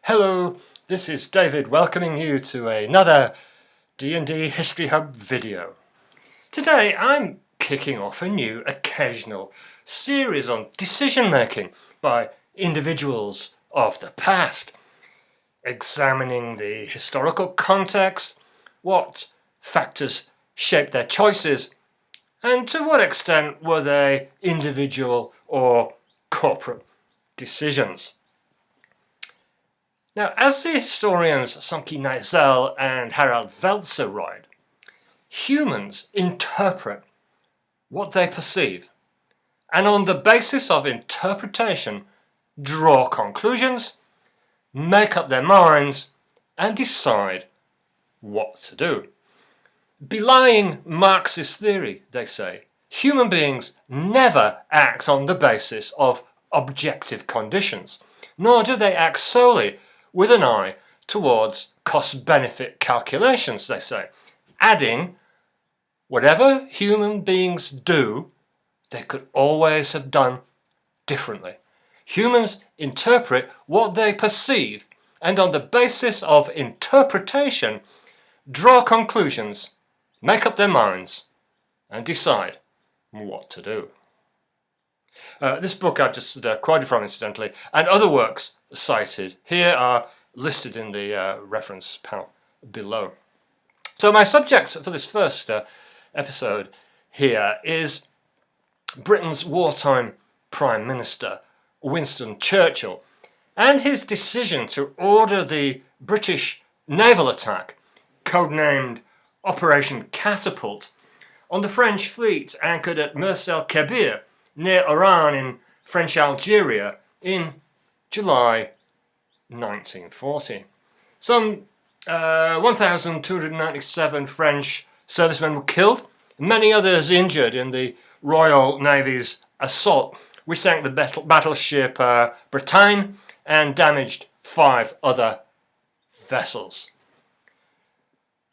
Hello, this is David welcoming you to another D&D History Hub video. Today I'm kicking off a new occasional series on decision making by individuals of the past, examining the historical context, what factors shaped their choices, and to what extent were they individual or corporate decisions. Now, as the historians Sonke Neitzel and Harald Welzer write, humans interpret what they perceive, and on the basis of interpretation, draw conclusions, make up their minds, and decide what to do. Belying Marxist theory, they say, human beings never act on the basis of objective conditions, nor do they act solely with an eye towards cost-benefit calculations, they say, adding, whatever human beings do, they could always have done differently. Humans interpret what they perceive, and on the basis of interpretation, draw conclusions, make up their minds, and decide what to do. This book I've just quoted from, incidentally, and other works cited here are listed in the reference panel below. So my subject for this first episode here is Britain's wartime Prime Minister, Winston Churchill, and his decision to order the British naval attack, codenamed Operation Catapult, on the French fleet anchored at Mers-el-Kébir, near Oran in French Algeria in July 1940. Some 1,297 French servicemen were killed, many others injured in the Royal Navy's assault, which sank the battleship Bretagne and damaged 5 other vessels.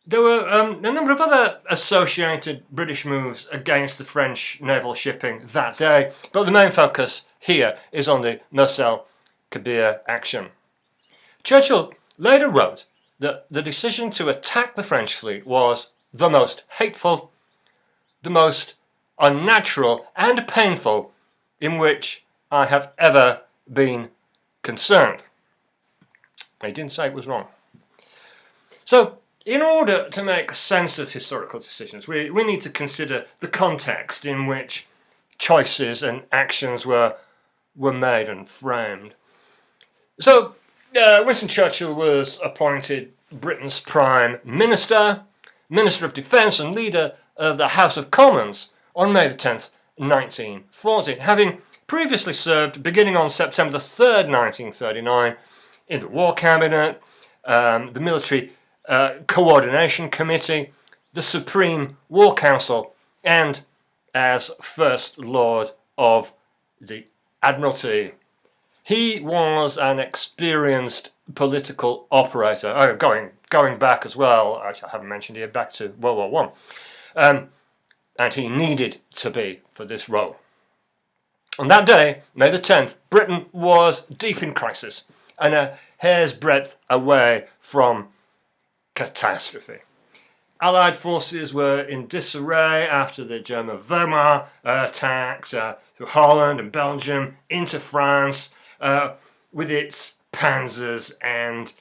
There were a number of other associated British moves against the French naval shipping that day, but the main focus here is on the Mers-el-Kébir action. Churchill later wrote that the decision to attack the French fleet was the most hateful, the most unnatural and painful in which I have ever been concerned. He didn't say it was wrong. So, in order to make sense of historical decisions, we need to consider the context in which choices and actions were made and framed. So, Winston Churchill was appointed Britain's Prime Minister, Minister of Defence and leader of the House of Commons on May the 10th, 1940, having previously served, beginning on September the 3rd, 1939, in the War Cabinet, the Military Coordination Committee, the Supreme War Council, and as First Lord of the Admiralty. He was an experienced political operator, going back as well, which I haven't mentioned here, back to World War I, and he needed to be for this role. On that day, May the 10th, Britain was deep in crisis and a hair's breadth away from catastrophe. Allied forces were in disarray after the German Wehrmacht attacks through Holland and Belgium into France with its panzers and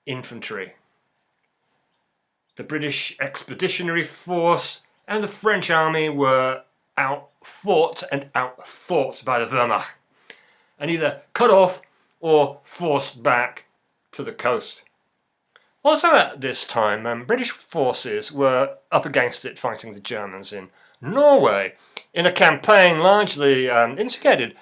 infantry. The British Expeditionary Force and the French army were outfought and outthought by the Wehrmacht, and either cut off or forced back to the coast. Also at this time, British forces were up against it fighting the Germans in Norway in a campaign largely instigated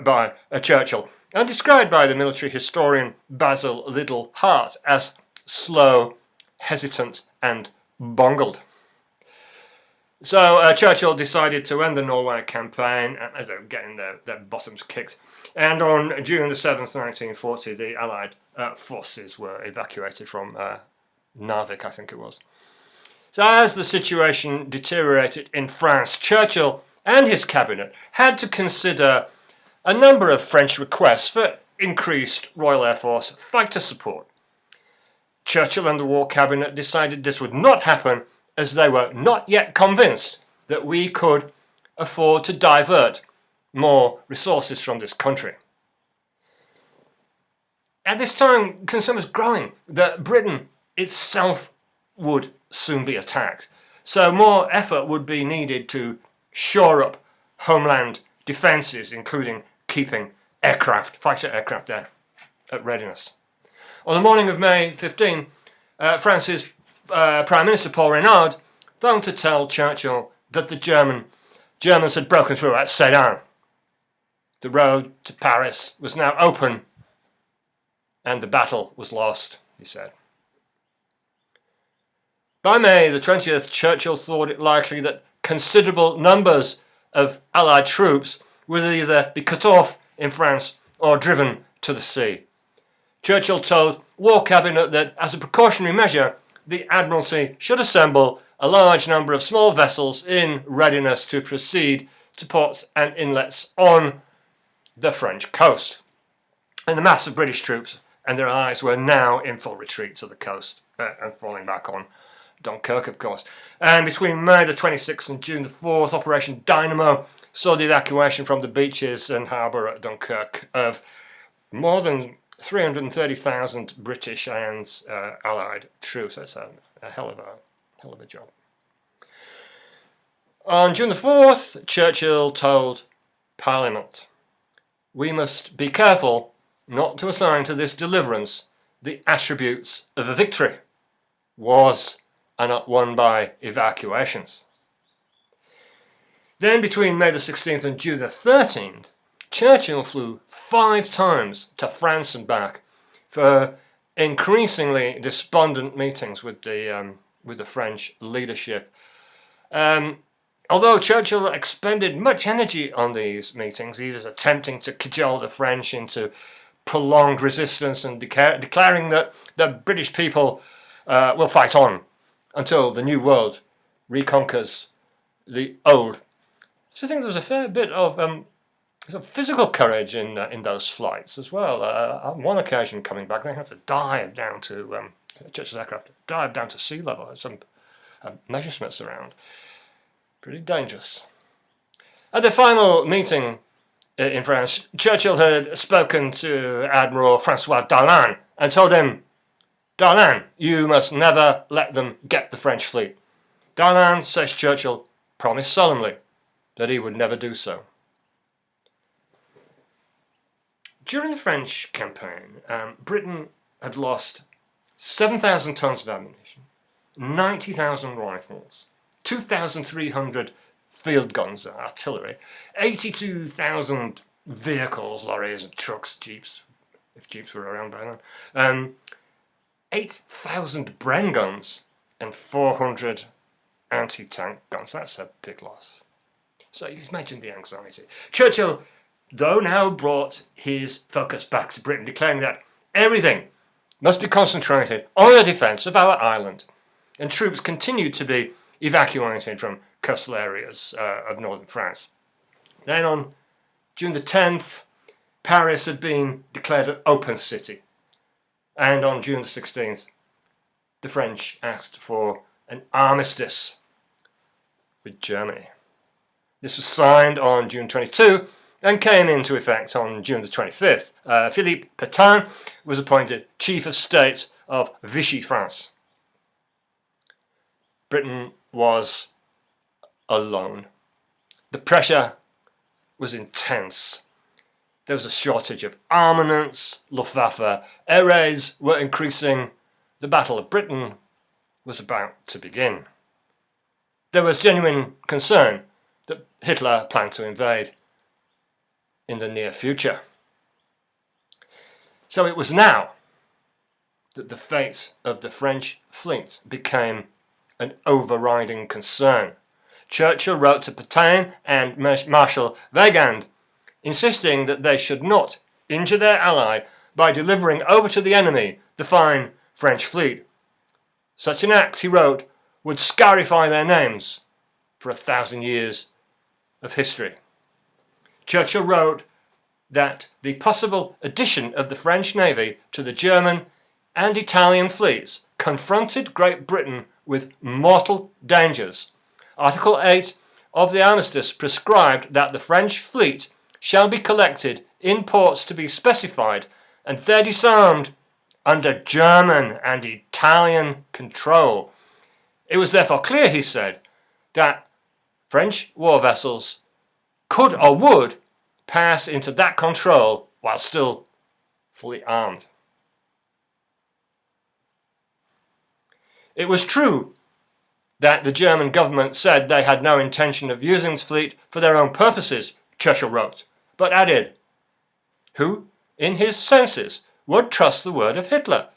by Churchill and described by the military historian Basil Liddell Hart as slow, hesitant and bungled. So Churchill decided to end the Norway campaign as they were getting their bottoms kicked, and on June the 7th, 1940, the Allied forces were evacuated from Narvik, I think it was. So as the situation deteriorated in France, Churchill and his cabinet had to consider a number of French requests for increased Royal Air Force fighter support. Churchill and the War Cabinet decided this would not happen, as they were not yet convinced that we could afford to divert more resources from this country. At this time, concern was growing that Britain itself would soon be attacked, so more effort would be needed to shore up homeland defences, including keeping fighter aircraft there at readiness. On the morning of May 15, France's Prime Minister Paul Reynaud phoned to tell Churchill that the Germans had broken through at Sedan. The road to Paris was now open and the battle was lost, he said. By May the 20th, Churchill thought it likely that considerable numbers of Allied troops would either be cut off in France or driven to the sea. Churchill told War Cabinet that, as a precautionary measure, the Admiralty should assemble a large number of small vessels in readiness to proceed to ports and inlets on the French coast. And the mass of British troops and their allies were now in full retreat to the coast and falling back on Dunkirk, of course. And between May the 26th and June the 4th, Operation Dynamo saw the evacuation from the beaches and harbour at Dunkirk of more than 330,000 British and Allied troops. That's a hell of a job. On June the 4th, Churchill told Parliament, "We must be careful not to assign to this deliverance the attributes of a victory. Wars are not won by evacuations." Then between May the 16th and June the 13th, Churchill flew 5 times to France and back for increasingly despondent meetings with the French leadership. Although Churchill expended much energy on these meetings, he was attempting to cajole the French into prolonged resistance and declaring that the British people will fight on until the New World reconquers the Old. So I think there was a fair bit of physical courage in those flights as well. On one occasion coming back, they had to dive down to Churchill's aircraft, dive down to sea level. There's some measurements around. Pretty dangerous. At the final meeting in France, Churchill had spoken to Admiral Francois Darlan and told him, "Darlan, you must never let them get the French fleet." Darlan, says Churchill, promised solemnly that he would never do so. During the French campaign, Britain had lost 7,000 tons of ammunition, 90,000 rifles, 2,300 field guns, artillery, 82,000 vehicles, lorries and trucks, jeeps, if jeeps were around by then, 8,000 Bren guns and 400 anti-tank guns. That's a big loss. So you imagine the anxiety. Churchill, though, now brought his focus back to Britain, declaring that everything must be concentrated on the defence of our island, and troops continued to be evacuated from coastal areas of northern France. Then on June the 10th, Paris had been declared an open city, and on June the 16th, the French asked for an armistice with Germany. This was signed on June 22 and came into effect on June the 25th. Philippe Pétain was appointed Chief of State of Vichy France. Britain was alone. The pressure was intense. There was a shortage of armaments, Luftwaffe, air raids were increasing. The Battle of Britain was about to begin. There was genuine concern that Hitler planned to invade in the near future. So it was now that the fate of the French fleet became an overriding concern. Churchill wrote to Pétain and Marshal Weygand, insisting that they should not injure their ally by delivering over to the enemy the fine French fleet. Such an act, he wrote, would scarify their names for 1,000 years of history. Churchill wrote that the possible addition of the French Navy to the German and Italian fleets confronted Great Britain with mortal dangers. Article 8 of the armistice prescribed that the French fleet shall be collected in ports to be specified and there disarmed under German and Italian control. It was therefore clear, he said, that French war vessels could or would pass into that control while still fully armed. It was true that the German government said they had no intention of using the fleet for their own purposes, Churchill wrote, but added, who, in his senses, would trust the word of Hitler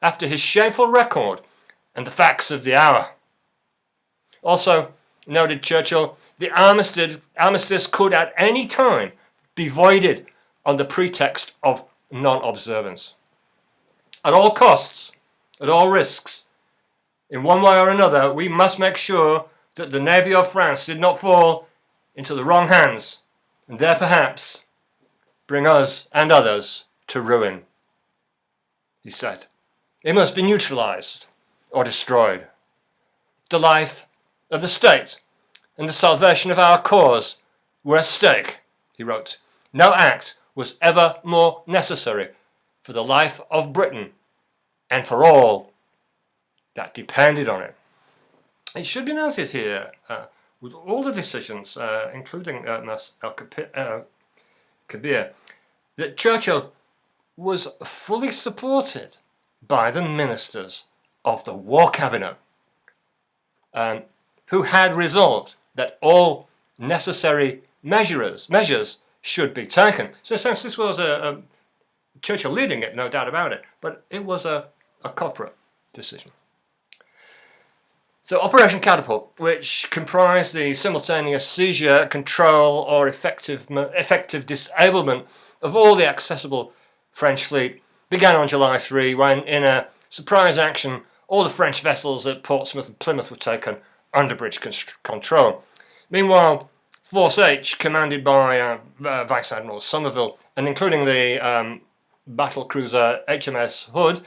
after his shameful record and the facts of the hour? Also, noted Churchill, the armistice could at any time be voided on the pretext of non-observance. At all costs, at all risks, in one way or another, we must make sure that the Navy of France did not fall into the wrong hands and there perhaps bring us and others to ruin, he said. It must be neutralized or destroyed. The life of the state and the salvation of our cause were at stake, he wrote. No act was ever more necessary for the life of Britain and for all that depended on it. It should be noted here, with all the decisions, including Mers-el-Kébir, that Churchill was fully supported by the ministers of the War Cabinet, who had resolved that all necessary measures should be taken. So since this was a Churchill leading it, no doubt about it, but it was a corporate decision. So Operation Catapult, which comprised the simultaneous seizure, control or effective disablement of all the accessible French fleet, began on July 3 when, in a surprise action, all the French vessels at Portsmouth and Plymouth were taken under British control. Meanwhile, Force H, commanded by Vice Admiral Somerville, and including the battle cruiser HMS Hood,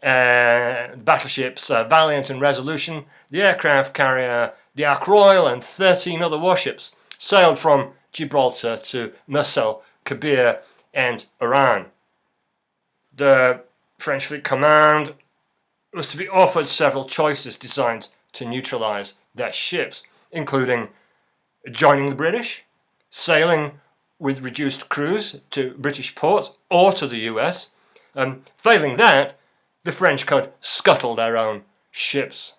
battleships Valiant and Resolution, the aircraft carrier the Ark Royal and 13 other warships sailed from Gibraltar to Mers-el-Kébir and Oran. The French Fleet Command was to be offered several choices designed to neutralise their ships, including joining the British, sailing with reduced crews to British ports or to the US. Failing that, the French could scuttle their own ships.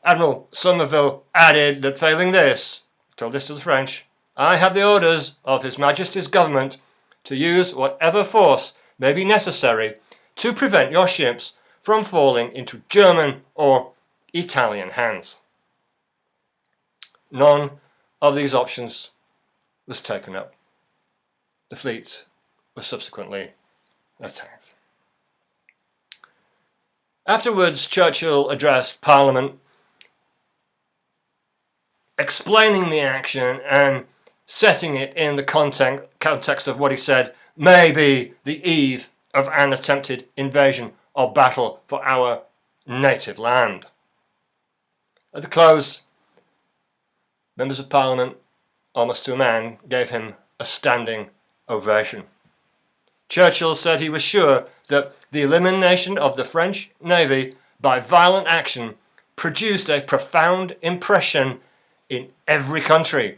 Admiral Somerville added that failing this, told this to the French, I have the orders of His Majesty's government to use whatever force may be necessary to prevent your ships from falling into German or Italian hands. None of these options was taken up. The fleet was subsequently attacked. Afterwards, Churchill addressed Parliament, explaining the action and setting it in the context of what he said may be the eve of an attempted invasion or battle for our native land. At the close, members of Parliament, almost to a man, gave him a standing ovation. Churchill said he was sure that the elimination of the French Navy by violent action produced a profound impression in every country.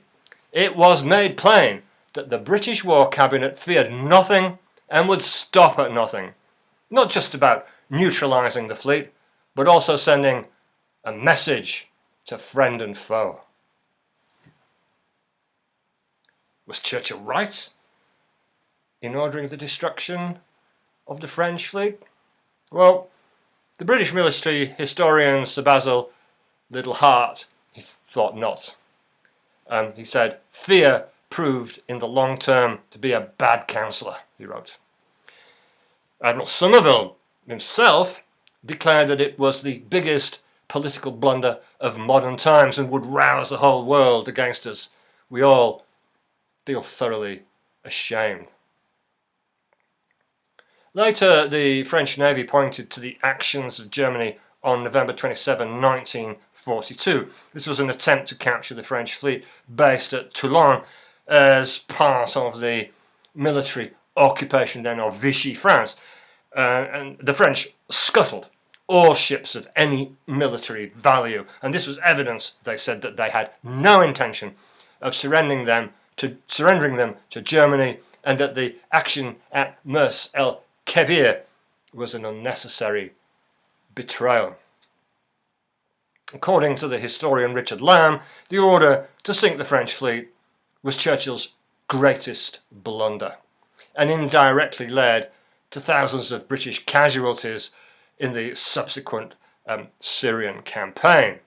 It was made plain that the British War Cabinet feared nothing and would stop at nothing, not just about neutralising the fleet, but also sending a message to friend and foe. Was Churchill right in ordering the destruction of the French fleet? Well, the British military historian Sir Basil Liddell Hart, he thought not. He said, fear proved in the long term to be a bad counsellor, he wrote. Admiral Somerville himself declared that it was the biggest political blunder of modern times and would rouse the whole world against us. We all feel thoroughly ashamed. Later, the French Navy pointed to the actions of Germany on November 27, 1942. This was an attempt to capture the French fleet based at Toulon as part of the military occupation then of Vichy France. And the French scuttled all ships of any military value. And this was evidence, they said, that they had no intention of surrendering them to Germany, and that the action at Mers-el-Kébir was an unnecessary betrayal. According to the historian Richard Lamb, the order to sink the French fleet was Churchill's greatest blunder, and indirectly led to thousands of British casualties in the subsequent Syrian campaign.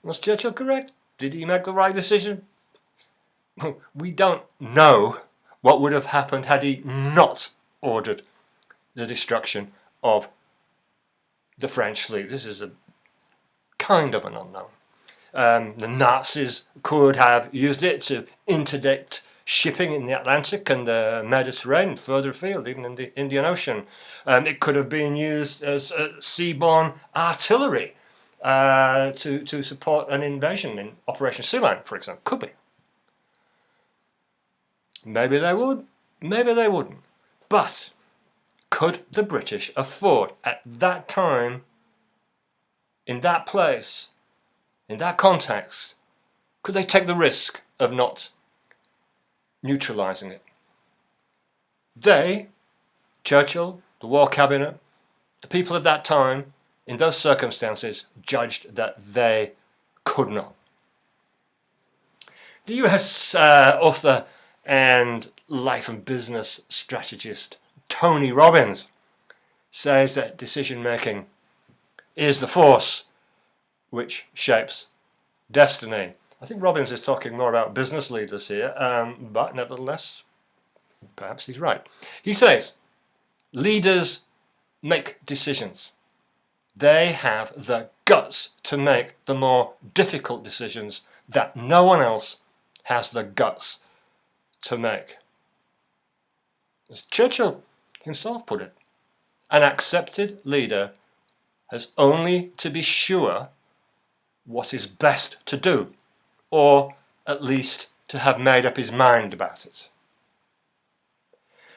Was Churchill correct? Did he make the right decision? We don't know what would have happened had he not ordered the destruction of the French fleet. This is a kind of an unknown. The Nazis could have used it to interdict shipping in the Atlantic and the Mediterranean, further afield, even in the Indian Ocean. It could have been used as seaborne artillery to support an invasion in Operation Sea Lion, for example. Could be. Maybe they would, maybe they wouldn't. But could the British afford, at that time, in that place, in that context, could they take the risk of not neutralising it? They, Churchill, the War Cabinet, the people of that time, in those circumstances, judged that they could not. The US author and life and business strategist Tony Robbins says that decision-making is the force which shapes destiny. I think Robbins is talking more about business leaders here, but nevertheless, perhaps he's right. He says, leaders make decisions. They have the guts to make the more difficult decisions that no one else has the guts to make. As Churchill himself put it, an accepted leader has only to be sure what is best to do, or at least to have made up his mind about it.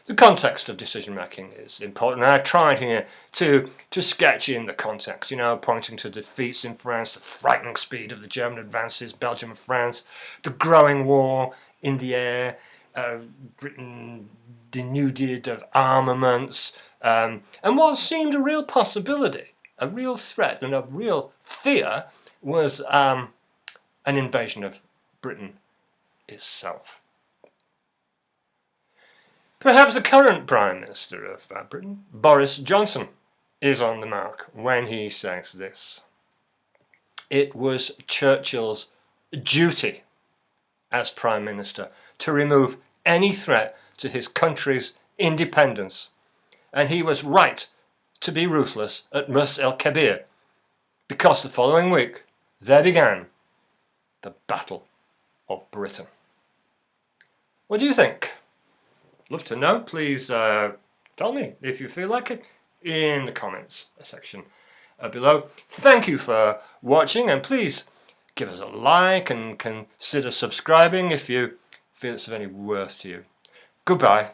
The context of decision making is important. I've tried here to sketch in the context, pointing to defeats in France, the frightening speed of the German advances, Belgium and France, the growing war in the air, Britain denuded of armaments, and what seemed a real possibility, a real threat and a real fear was an invasion of Britain itself. Perhaps the current Prime Minister of Britain, Boris Johnson, is on the mark when he says this. It was Churchill's duty as Prime Minister to remove any threat to his country's independence, and he was right to be ruthless at Mers-el-Kébir, because the following week there began the Battle of Britain. What do you think? Love to know. Please tell me if you feel like it in the comments section below. Thank you for watching, and please give us a like and consider subscribing if you feel it's of any worth to you. Goodbye.